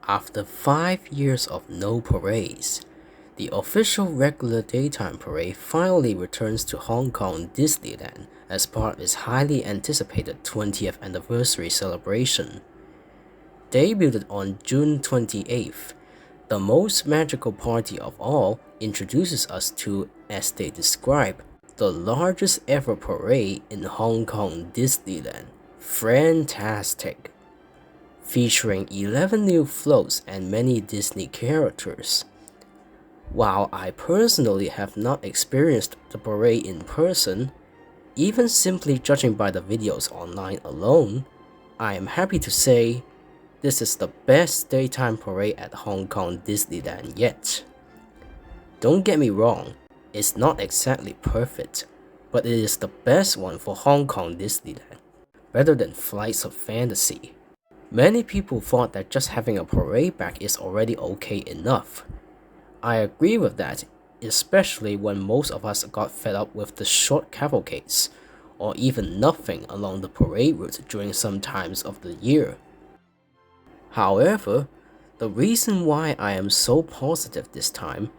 After 5 years of no parades, the official regular daytime parade finally returns to Hong Kong Disneyland as part of its highly anticipated 20th anniversary celebration. Debuted on June 28th, the most magical party of all introduces us to, as they describe, the largest ever parade in Hong Kong Disneyland, Friendtastic, featuring 11 new floats and many Disney characters. While I personally have not experienced the parade in person, even simply judging by the videos online alone, I am happy to say this is the best daytime parade at Hong Kong Disneyland yet. Don't get me wrong, it's not exactly perfect, but it is the best one for Hong Kong Disneyland, better than Flights of Fantasy. Many people thought that just having a parade back is already okay enough. I agree with that, especially when most of us got fed up with the short cavalcades, or even nothing along the parade route during some times of the year. However, the reason why I am so positive this time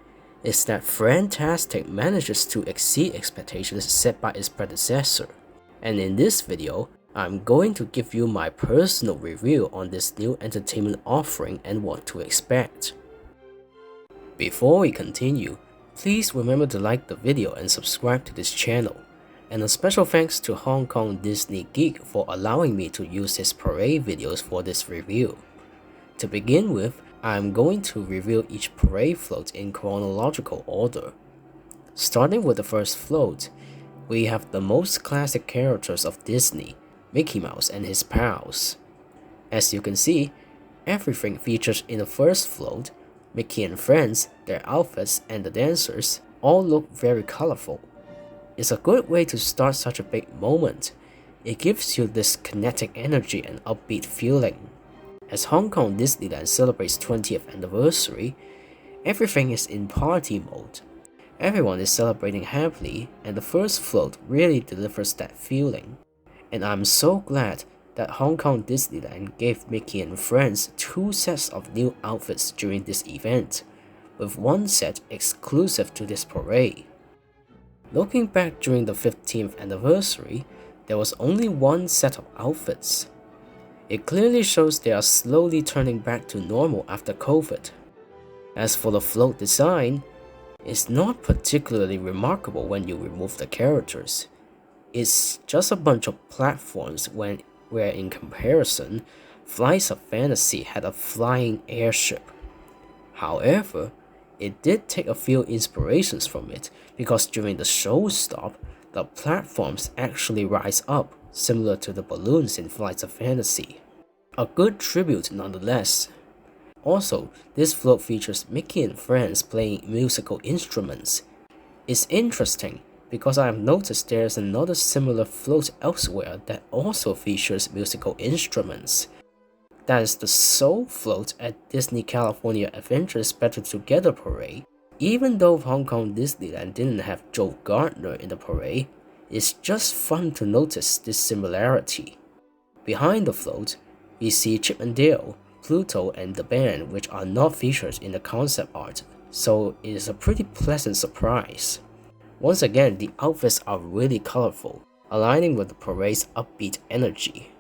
is that Friendtastic manages to exceed expectations set by its predecessor, and in this video, I'm going to give you my personal review on this new entertainment offering and what to expect. Before we continue, please remember to like the video and subscribe to this channel, and a special thanks to Hong Kong Disney Geek for allowing me to use his parade videos for this review. To begin with, I'm going to review each parade float in chronological order. Starting with the first float, we have the most classic characters of Disney, Mickey Mouse and his pals. As you can see, everything featured in the first float, Mickey and Friends, their outfits and the dancers, all look very colorful. It's a good way to start such a big moment. It gives you this kinetic energy and upbeat feeling. As Hong Kong Disneyland celebrates 20th anniversary, everything is in party mode. Everyone is celebrating happily, and the first float really delivers that feeling. And I'm so glad that Hong Kong Disneyland gave Mickey and Friends 2 sets of new outfits during this event, with one set exclusive to this parade. Looking back during the 15th anniversary, there was only one set of outfits. It clearly shows they are slowly turning back to normal after COVID. As for the float design, it's not particularly remarkable when you remove the characters. It's just a bunch of platforms where in comparison, Flights of Fantasy had a flying airship. However, it did take a few inspirations from it because during the show stop, the platforms actually rise up, similar to the balloons in Flights of Fantasy. A good tribute nonetheless. Also, this float features Mickey and Friends playing musical instruments. It's interesting because I have noticed there is another similar float elsewhere that also features musical instruments. That is the Soul Float at Disney California Adventures Better Together Parade. Even though Hong Kong Disneyland didn't have Joe Gardner in the parade, it's just fun to notice this similarity. Behind the float, we see Chip and Dale, Pluto and the band, which are not featured in the concept art, so it is a pretty pleasant surprise. Once again, the outfits are really colorful, aligning with the parade's upbeat energy.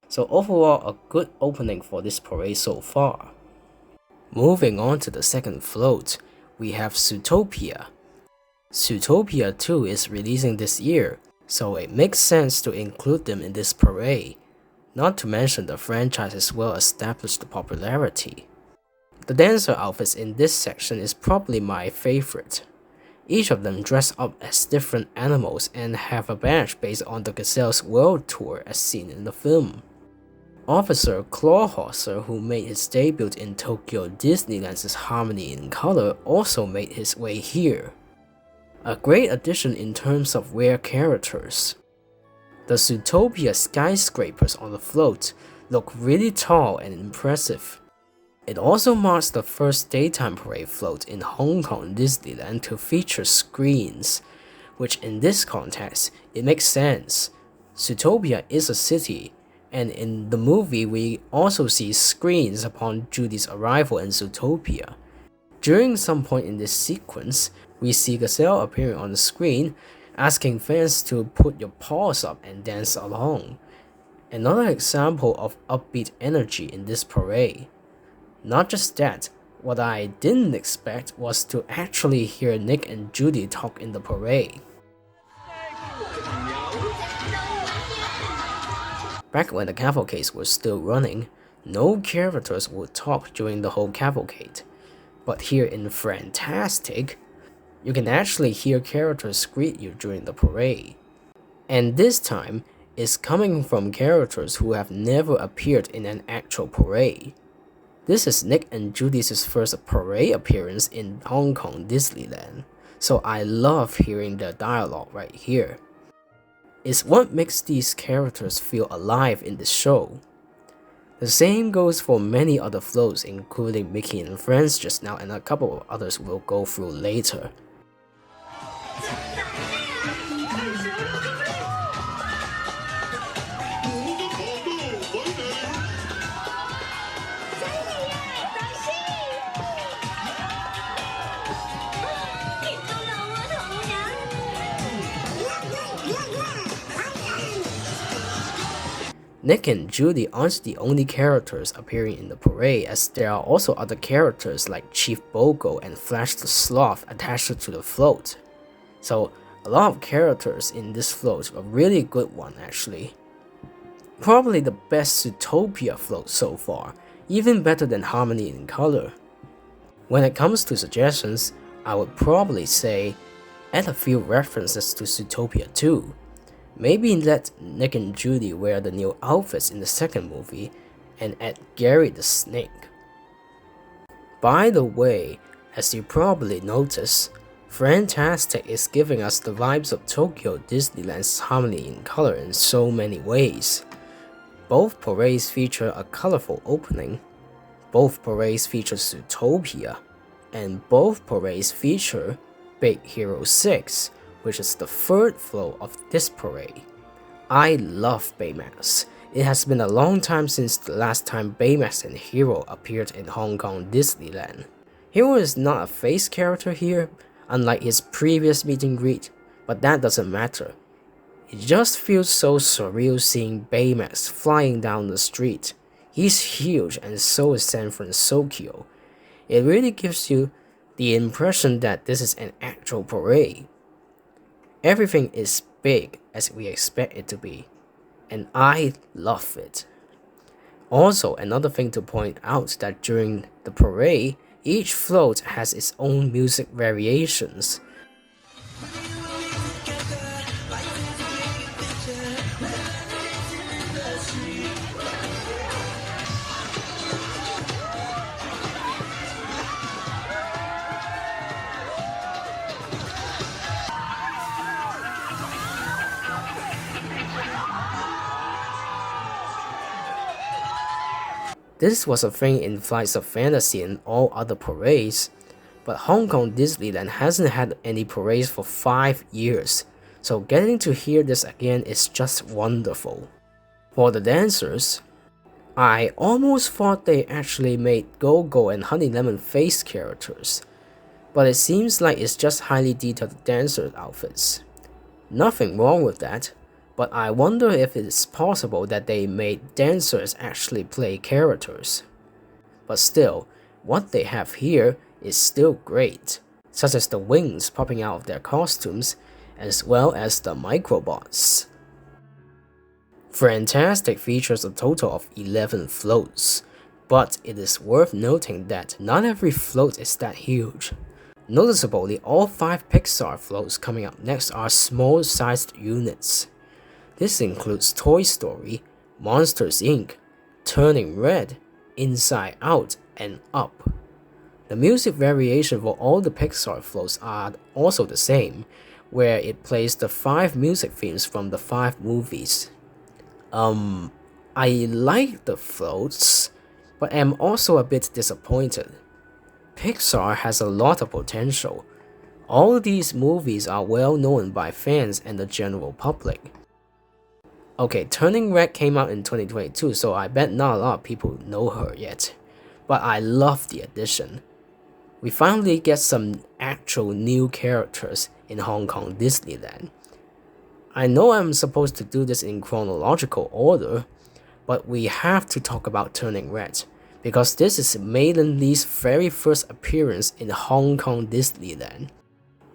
So overall, a good opening for this parade so far. Moving on to the second float, we have Zootopia. Zootopia 2 is releasing this year, so it makes sense to include them in this parade, not to mention the franchise's well-established popularity. The dancer outfits in this section is probably my favorite. Each of them dress up as different animals and have a badge based on the gazelle's world tour as seen in the film. Officer Clawhauser, who made his debut in Tokyo Disneyland's Harmony in Color, also made his way here. A great addition in terms of rare characters. The Zootopia skyscrapers on the float look really tall and impressive. It also marks the first daytime parade float in Hong Kong Disneyland to feature screens, which in this context, it makes sense. Zootopia is a city, and in the movie we also see screens upon Judy's arrival in Zootopia. During some point in this sequence, we see Gazelle appearing on the screen, asking fans to put your paws up and dance along. Another example of upbeat energy in this parade. Not just that, what I didn't expect was to actually hear Nick and Judy talk in the parade. Back when the cavalcade was still running, no characters would talk during the whole cavalcade. But here in Friendtastic, you can actually hear characters greet you during the parade. And this time, it's coming from characters who have never appeared in an actual parade. This is Nick and Judy's first parade appearance in Hong Kong Disneyland, so I love hearing their dialogue right here. It's what makes these characters feel alive in the show. The same goes for many other floats, including Mickey and Friends just now, and a couple of others we'll go through later. Nick and Judy aren't the only characters appearing in the parade, as there are also other characters like Chief Bogo and Flash the Sloth attached to the float. So a lot of characters in this float, a really good one actually. Probably the best Zootopia float so far, even better than Harmony in Color. When it comes to suggestions, I would probably say add a few references to Zootopia too. Maybe let Nick and Judy wear the new outfits in the second movie, and add Gary the Snake. By the way, as you probably noticed, Friendtastic is giving us the vibes of Tokyo Disneyland's Harmony in Color in so many ways. Both parades feature a colorful opening, both parades feature Zootopia, and both parades feature Big Hero 6, which is the third float of this parade. I love Baymax. It has been a long time since the last time Baymax and Hero appeared in Hong Kong Disneyland. Hero is not a face character here, unlike his previous meet and greet, but that doesn't matter. It just feels so surreal seeing Baymax flying down the street. He's huge and so is San Francisco. It really gives you the impression that this is an actual parade. Everything is big as we expect it to be, and I love it. Also, another thing to point out that during the parade, each float has its own music variations. This was a thing in Flights of Fantasy and all other parades, but Hong Kong Disneyland hasn't had any parades for 5 years, so getting to hear this again is just wonderful. For the dancers, I almost thought they actually made Go-Go and Honey Lemon face characters, but it seems like it's just highly detailed dancer outfits. Nothing wrong with that, but I wonder if it's possible that they made dancers actually play characters. But still, what they have here is still great, such as the wings popping out of their costumes, as well as the microbots. Friendtastic features a total of 11 floats, but it is worth noting that not every float is that huge. Noticeably, all 5 Pixar floats coming up next are small-sized units. This includes Toy Story, Monsters Inc., Turning Red, Inside Out, and Up. The music variation for all the Pixar floats are also the same, where it plays the 5 music themes from the 5 movies. I like the floats, but am also a bit disappointed. Pixar has a lot of potential. All these movies are well known by fans and the general public. Okay, Turning Red came out in 2022, so I bet not a lot of people know her yet. But I love the addition. We finally get some actual new characters in Hong Kong Disneyland. I know I'm supposed to do this in chronological order, but we have to talk about Turning Red, because this is Mei Lin Lee's very first appearance in Hong Kong Disneyland.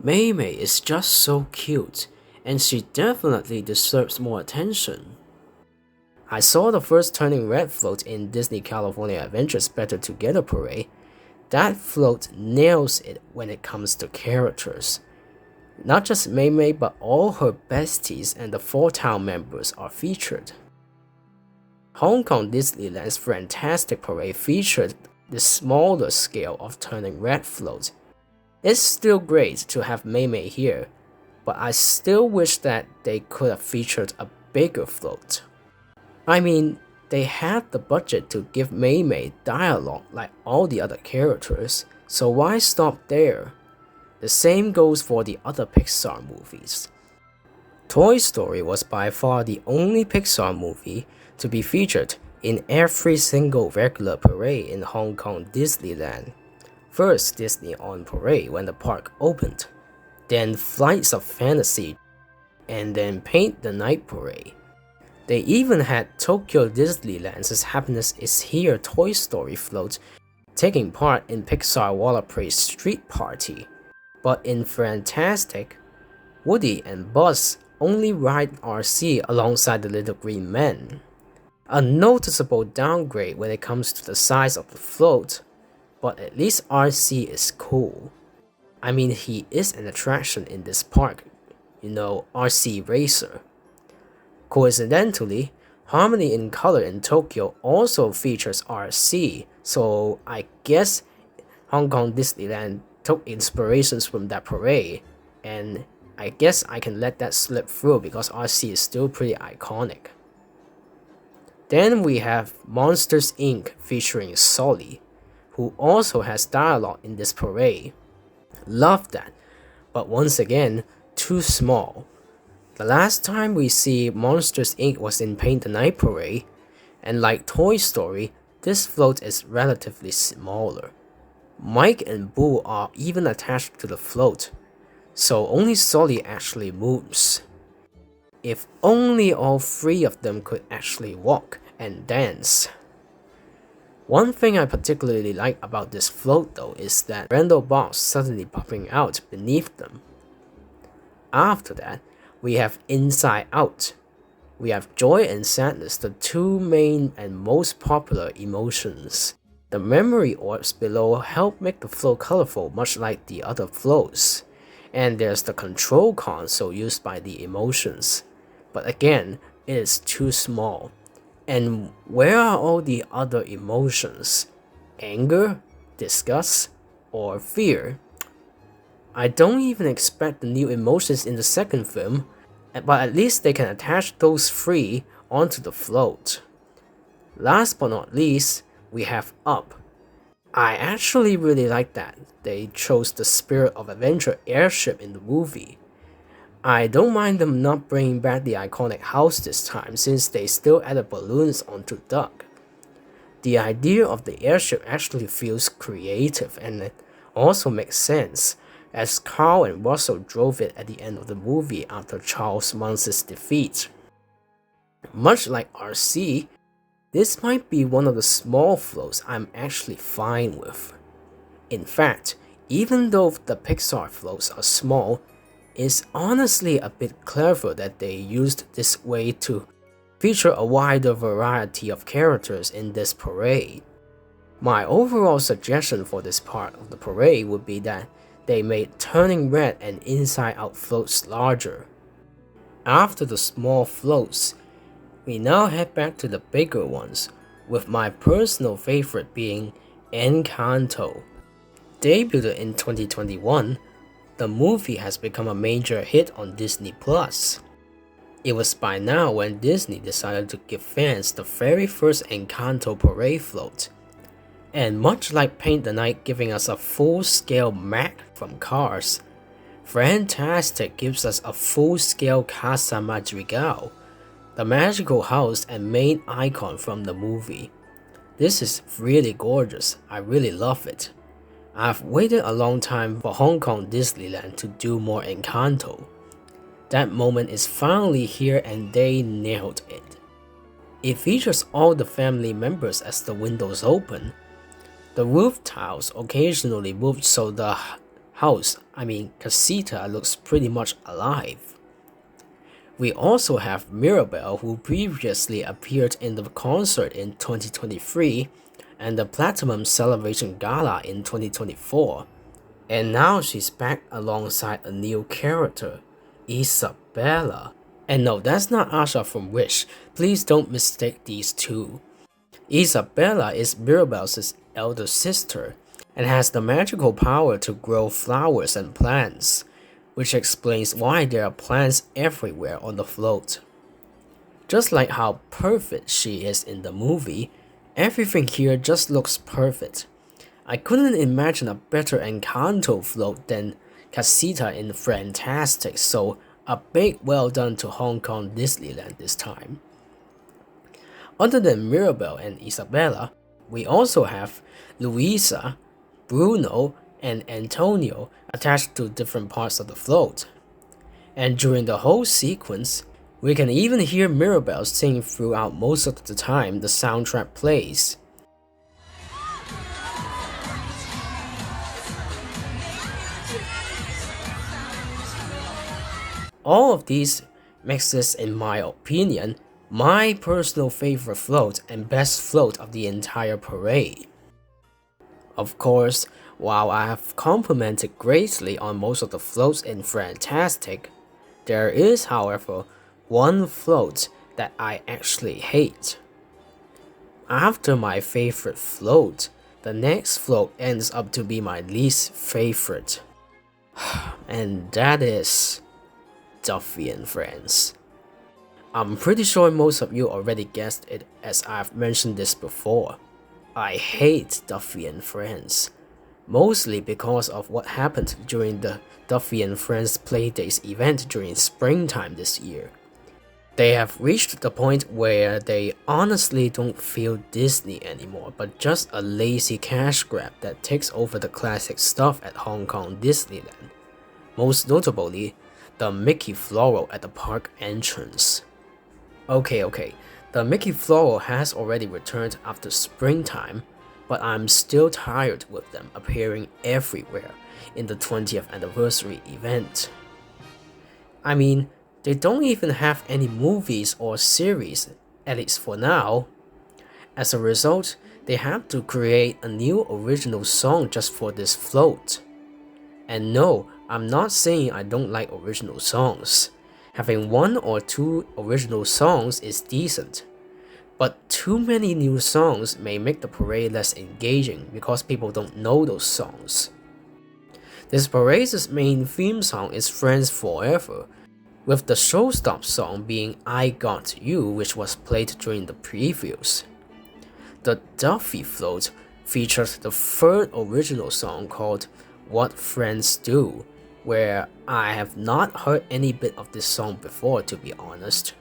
Mei Mei is just so cute, and she definitely deserves more attention. I saw the first Turning Red float in Disney California Adventures Better Together Parade. That float nails it when it comes to characters. Not just Mei Mei, but all her besties and the Four Town members are featured. Hong Kong Disneyland's Friendtastic Parade featured the smaller scale of Turning Red float. It's still great to have Mei Mei here, but I still wish that they could have featured a bigger float. I mean, they had the budget to give Mei Mei dialogue like all the other characters, so why stop there? The same goes for the other Pixar movies. Toy Story was by far the only Pixar movie to be featured in every single regular parade in Hong Kong Disneyland. First Disney on Parade when the park opened, then Flights of Fantasy, and then Paint the Night Parade. They even had Tokyo Disneyland's Happiness is Here Toy Story float taking part in Pixar Water Parade Street Party. But in Friendtastic, Woody and Buzz only ride RC alongside the Little Green Men. A noticeable downgrade when it comes to the size of the float, but at least RC is cool. I mean, he is an attraction in this park, you know, RC Racer. Coincidentally, Harmony in Color in Tokyo also features RC, so I guess Hong Kong Disneyland took inspirations from that parade, and I guess I can let that slip through because RC is still pretty iconic. Then we have Monsters Inc. featuring Sully, who also has dialogue in this parade. Love that, but once again, too small. The last time we see Monsters Inc. was in Paint the Night Parade, and like Toy Story, this float is relatively smaller. Mike and Boo are even attached to the float, so only Sully actually moves. If only all three of them could actually walk and dance. One thing I particularly like about this float though is that Randall Box suddenly popping out beneath them. After that, we have Inside Out. We have joy and sadness, the two main and most popular emotions. The memory orbs below help make the float colorful much like the other floats. And there's the control console used by the emotions. But again, it is too small. And where are all the other emotions? Anger, disgust, or fear? I don't even expect the new emotions in the second film, but at least they can attach those three onto the float. Last but not least, we have Up. I actually really like that they chose the Spirit of Adventure airship in the movie. I don't mind them not bringing back the iconic house this time since they still added balloons onto Duck. The idea of the airship actually feels creative and it also makes sense, as Carl and Russell drove it at the end of the movie after Charles Mance's defeat. Much like RC, this might be one of the small floats I'm actually fine with. In fact, even though the Pixar floats are small, it's honestly a bit clever that they used this way to feature a wider variety of characters in this parade. My overall suggestion for this part of the parade would be that they made Turning Red and Inside Out floats larger. After the small floats, we now head back to the bigger ones, with my personal favorite being Encanto. Debuted in 2021, the movie has become a major hit on Disney+. It was by now when Disney decided to give fans the very first Encanto parade float. And much like Paint the Night giving us a full-scale Mac from Cars, Friendtastic gives us a full-scale Casa Madrigal. the magical house and main icon from the movie. This is really gorgeous, I really love it. I've waited a long time for Hong Kong Disneyland to do more Encanto. That moment is finally here and they nailed it. It features all the family members as the windows open. The roof tiles occasionally moved so the casita looks pretty much alive. We also have Mirabel, who previously appeared in the concert in 2023 and the Platinum Celebration Gala in 2024. And now she's back alongside a new character, Isabella. And no, that's not Asha from Wish, please don't mistake these two. Isabella is Mirabel's elder sister and has the magical power to grow flowers and plants, which explains why there are plants everywhere on the float. Just like how perfect she is in the movie, everything here just looks perfect. I couldn't imagine a better Encanto float than Casita in Friendtastic, so a big well done to Hong Kong Disneyland this time. Other than Mirabel and Isabella, we also have Luisa, Bruno, and Antonio attached to different parts of the float. And during the whole sequence, we can even hear Mirabel sing throughout most of the time the soundtrack plays. All of these makes this, in my opinion, my personal favorite float and best float of the entire parade. Of course, while I have complimented greatly on most of the floats in Friendtastic, there is, however, one float that I actually hate. After my favorite float, the next float ends up to be my least favorite. And that is Duffy and Friends. I'm pretty sure most of you already guessed it, as I've mentioned this before. I hate Duffy and Friends, mostly because of what happened during the Duffy and Friends Playdays event during springtime this year. They have reached the point where they honestly don't feel Disney anymore, but just a lazy cash grab that takes over the classic stuff at Hong Kong Disneyland. Most notably, the Mickey Floral at the park entrance. Okay, the Mickey Floral has already returned after springtime, but I'm still tired with them appearing everywhere in the 20th anniversary event. I mean, they don't even have any movies or series, at least for now. As a result, they have to create a new original song just for this float. And no, I'm not saying I don't like original songs. Having one or two original songs is decent. But too many new songs may make the parade less engaging because people don't know those songs. This parade's main theme song is Friends Forever, with the showstop song being I Got You, which was played during the previews. The Duffy float features the third original song called What Friends Do, where I have not heard any bit of this song before, to be honest.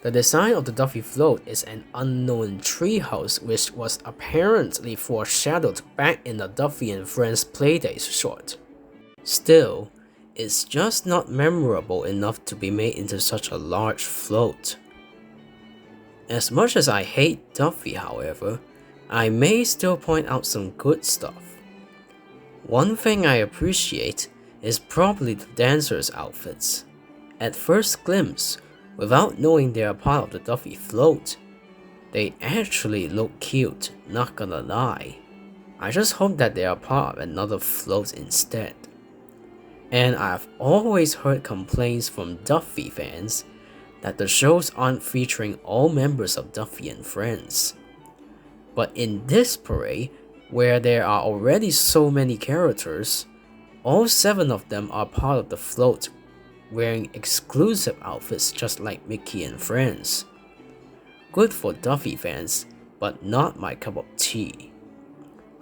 The design of the Duffy float is an unknown treehouse which was apparently foreshadowed back in the Duffy and Friends Playdays short. Still, it's just not memorable enough to be made into such a large float. As much as I hate Duffy, however, I may still point out some good stuff. One thing I appreciate is probably the dancers' outfits. At first glimpse, without knowing they are part of the Duffy float, they actually look cute, not gonna lie. I just hope that they are part of another float instead. And I've always heard complaints from Duffy fans that the shows aren't featuring all members of Duffy and Friends. But in this parade, where there are already so many characters, all 7 of them are part of the float, wearing exclusive outfits just like Mickey and Friends. Good for Duffy fans, but not my cup of tea.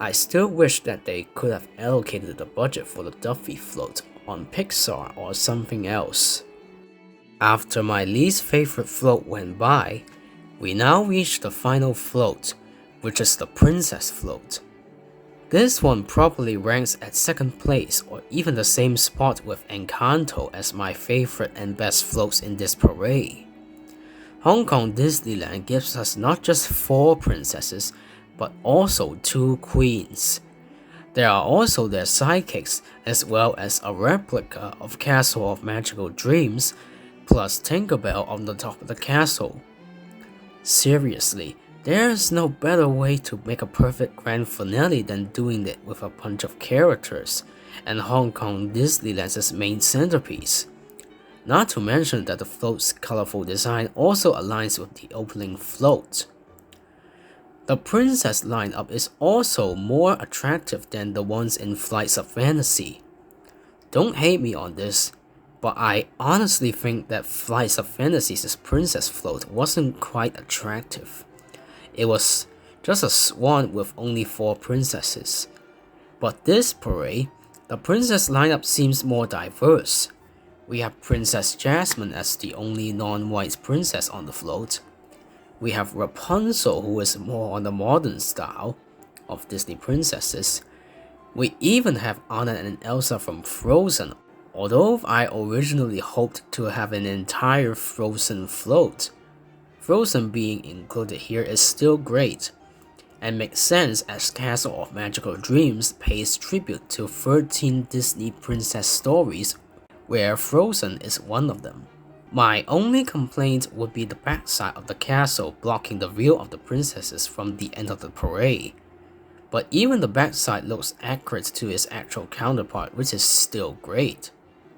I still wish that they could have allocated the budget for the Duffy float on Pixar or something else. After my least favorite float went by, we now reach the final float, which is the Princess Float. This one probably ranks at second place or even the same spot with Encanto as my favorite and best floats in this parade. Hong Kong Disneyland gives us not just 4 princesses, but also 2 queens. There are also their sidekicks, as well as a replica of Castle of Magical Dreams, plus Tinkerbell on the top of the castle. Seriously, there is no better way to make a perfect grand finale than doing it with a bunch of characters, and Hong Kong Disneyland's main centerpiece. Not to mention that the float's colorful design also aligns with the opening float. The princess lineup is also more attractive than the ones in Flights of Fantasy. Don't hate me on this, but I honestly think that Flights of Fantasy's princess float wasn't quite attractive. It was just a swan with only 4 princesses. But this parade, the princess lineup seems more diverse. We have Princess Jasmine as the only non-white princess on the float. We have Rapunzel, who is more on the modern style of Disney princesses. We even have Anna and Elsa from Frozen, although I originally hoped to have an entire Frozen float. Frozen being included here is still great, and makes sense as Castle of Magical Dreams pays tribute to 13 Disney princess stories, where Frozen is one of them. My only complaint would be the backside of the castle blocking the view of the princesses from the end of the parade. But even the backside looks accurate to its actual counterpart, which is still great.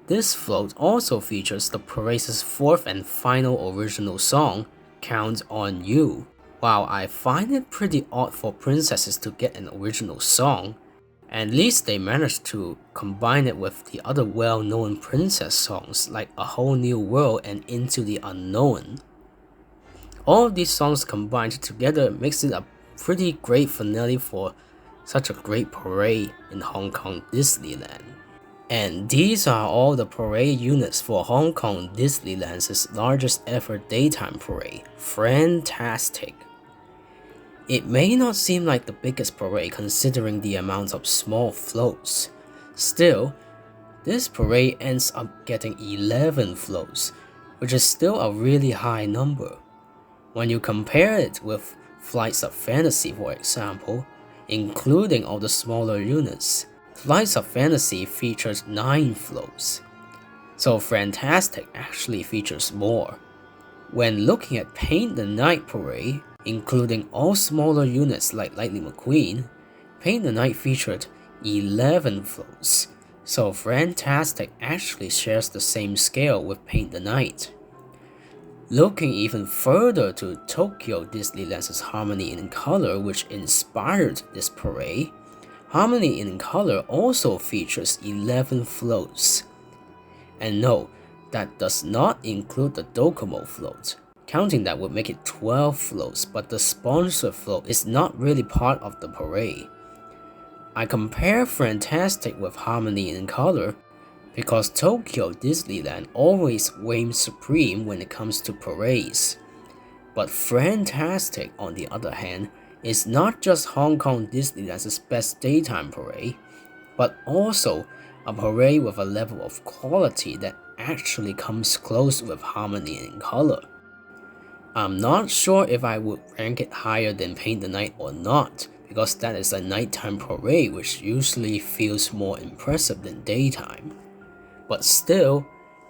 This float also features the parade's 4th and final original song, Count on You. While I find it pretty odd for princesses to get an original song, at least they managed to combine it with the other well-known princess songs like A Whole New World and Into the Unknown. All of these songs combined together makes it a pretty great finale for such a great parade in Hong Kong Disneyland. And these are all the parade units for Hong Kong Disneyland's largest ever daytime parade, Friendtastic. It may not seem like the biggest parade considering the amount of small floats. Still, this parade ends up getting 11 floats, which is still a really high number. When you compare it with Flights of Fantasy, for example, including all the smaller units, Flights of Fantasy featured 9 floats, so Friendtastic actually features more. When looking at Paint the Night Parade, including all smaller units like Lightning McQueen, Paint the Night featured 11 floats, so Friendtastic actually shares the same scale with Paint the Night. Looking even further to Tokyo Disneyland's Harmony in Color, which inspired this parade, Harmony in Color also features 11 floats. And no, that does not include the Docomo float. Counting that would make it 12 floats, but the sponsor float is not really part of the parade. I compare Friendtastic with Harmony in Color because Tokyo Disneyland always reigns supreme when it comes to parades. But Friendtastic, on the other hand, is not just Hong Kong Disneyland's best daytime parade, but also a parade with a level of quality that actually comes close with Harmony in Color. I'm not sure if I would rank it higher than Paint the Night or not, because that is a nighttime parade which usually feels more impressive than daytime. But still,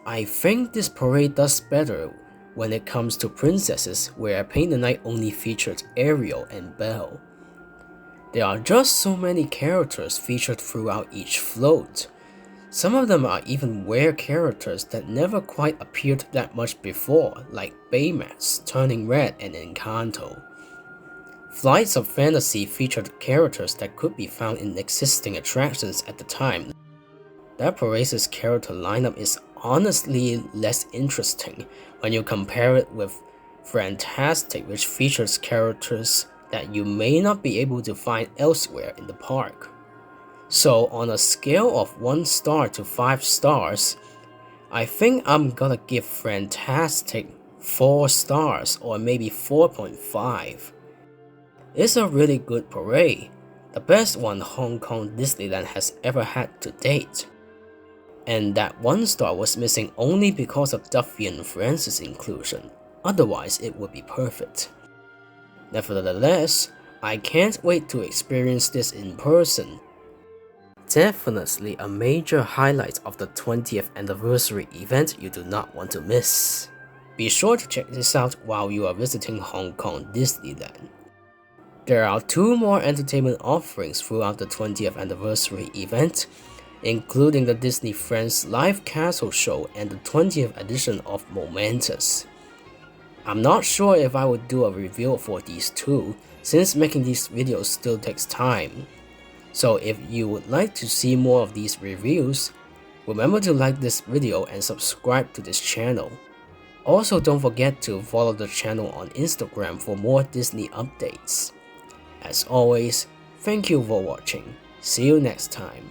I think this parade does better when it comes to princesses, where Paint the Night only featured Ariel and Belle. There are just so many characters featured throughout each float. Some of them are even rare characters that never quite appeared that much before, like Baymax, Turning Red, and Encanto. Flights of Fantasy featured characters that could be found in existing attractions at the time. That parade's character lineup is honestly less interesting when you compare it with Friendtastic, which features characters that you may not be able to find elsewhere in the park. So on a scale of 1 star to 5 stars, I think I'm gonna give Friendtastic 4 stars or maybe 4.5. It's a really good parade, the best one Hong Kong Disneyland has ever had to date. And that 1 star was missing only because of Duffy and Friends' inclusion, otherwise it would be perfect. Nevertheless, I can't wait to experience this in person. Definitely a major highlight of the 20th anniversary event you do not want to miss. Be sure to check this out while you are visiting Hong Kong Disneyland. There are 2 more entertainment offerings throughout the 20th anniversary event, including the Disney Friends live castle show and the 20th edition of Momentous. I'm not sure if I would do a review for these 2, since making these videos still takes time. So if you would like to see more of these reviews, remember to like this video and subscribe to this channel. Also, don't forget to follow the channel on Instagram for more Disney updates. As always, thank you for watching. See you next time.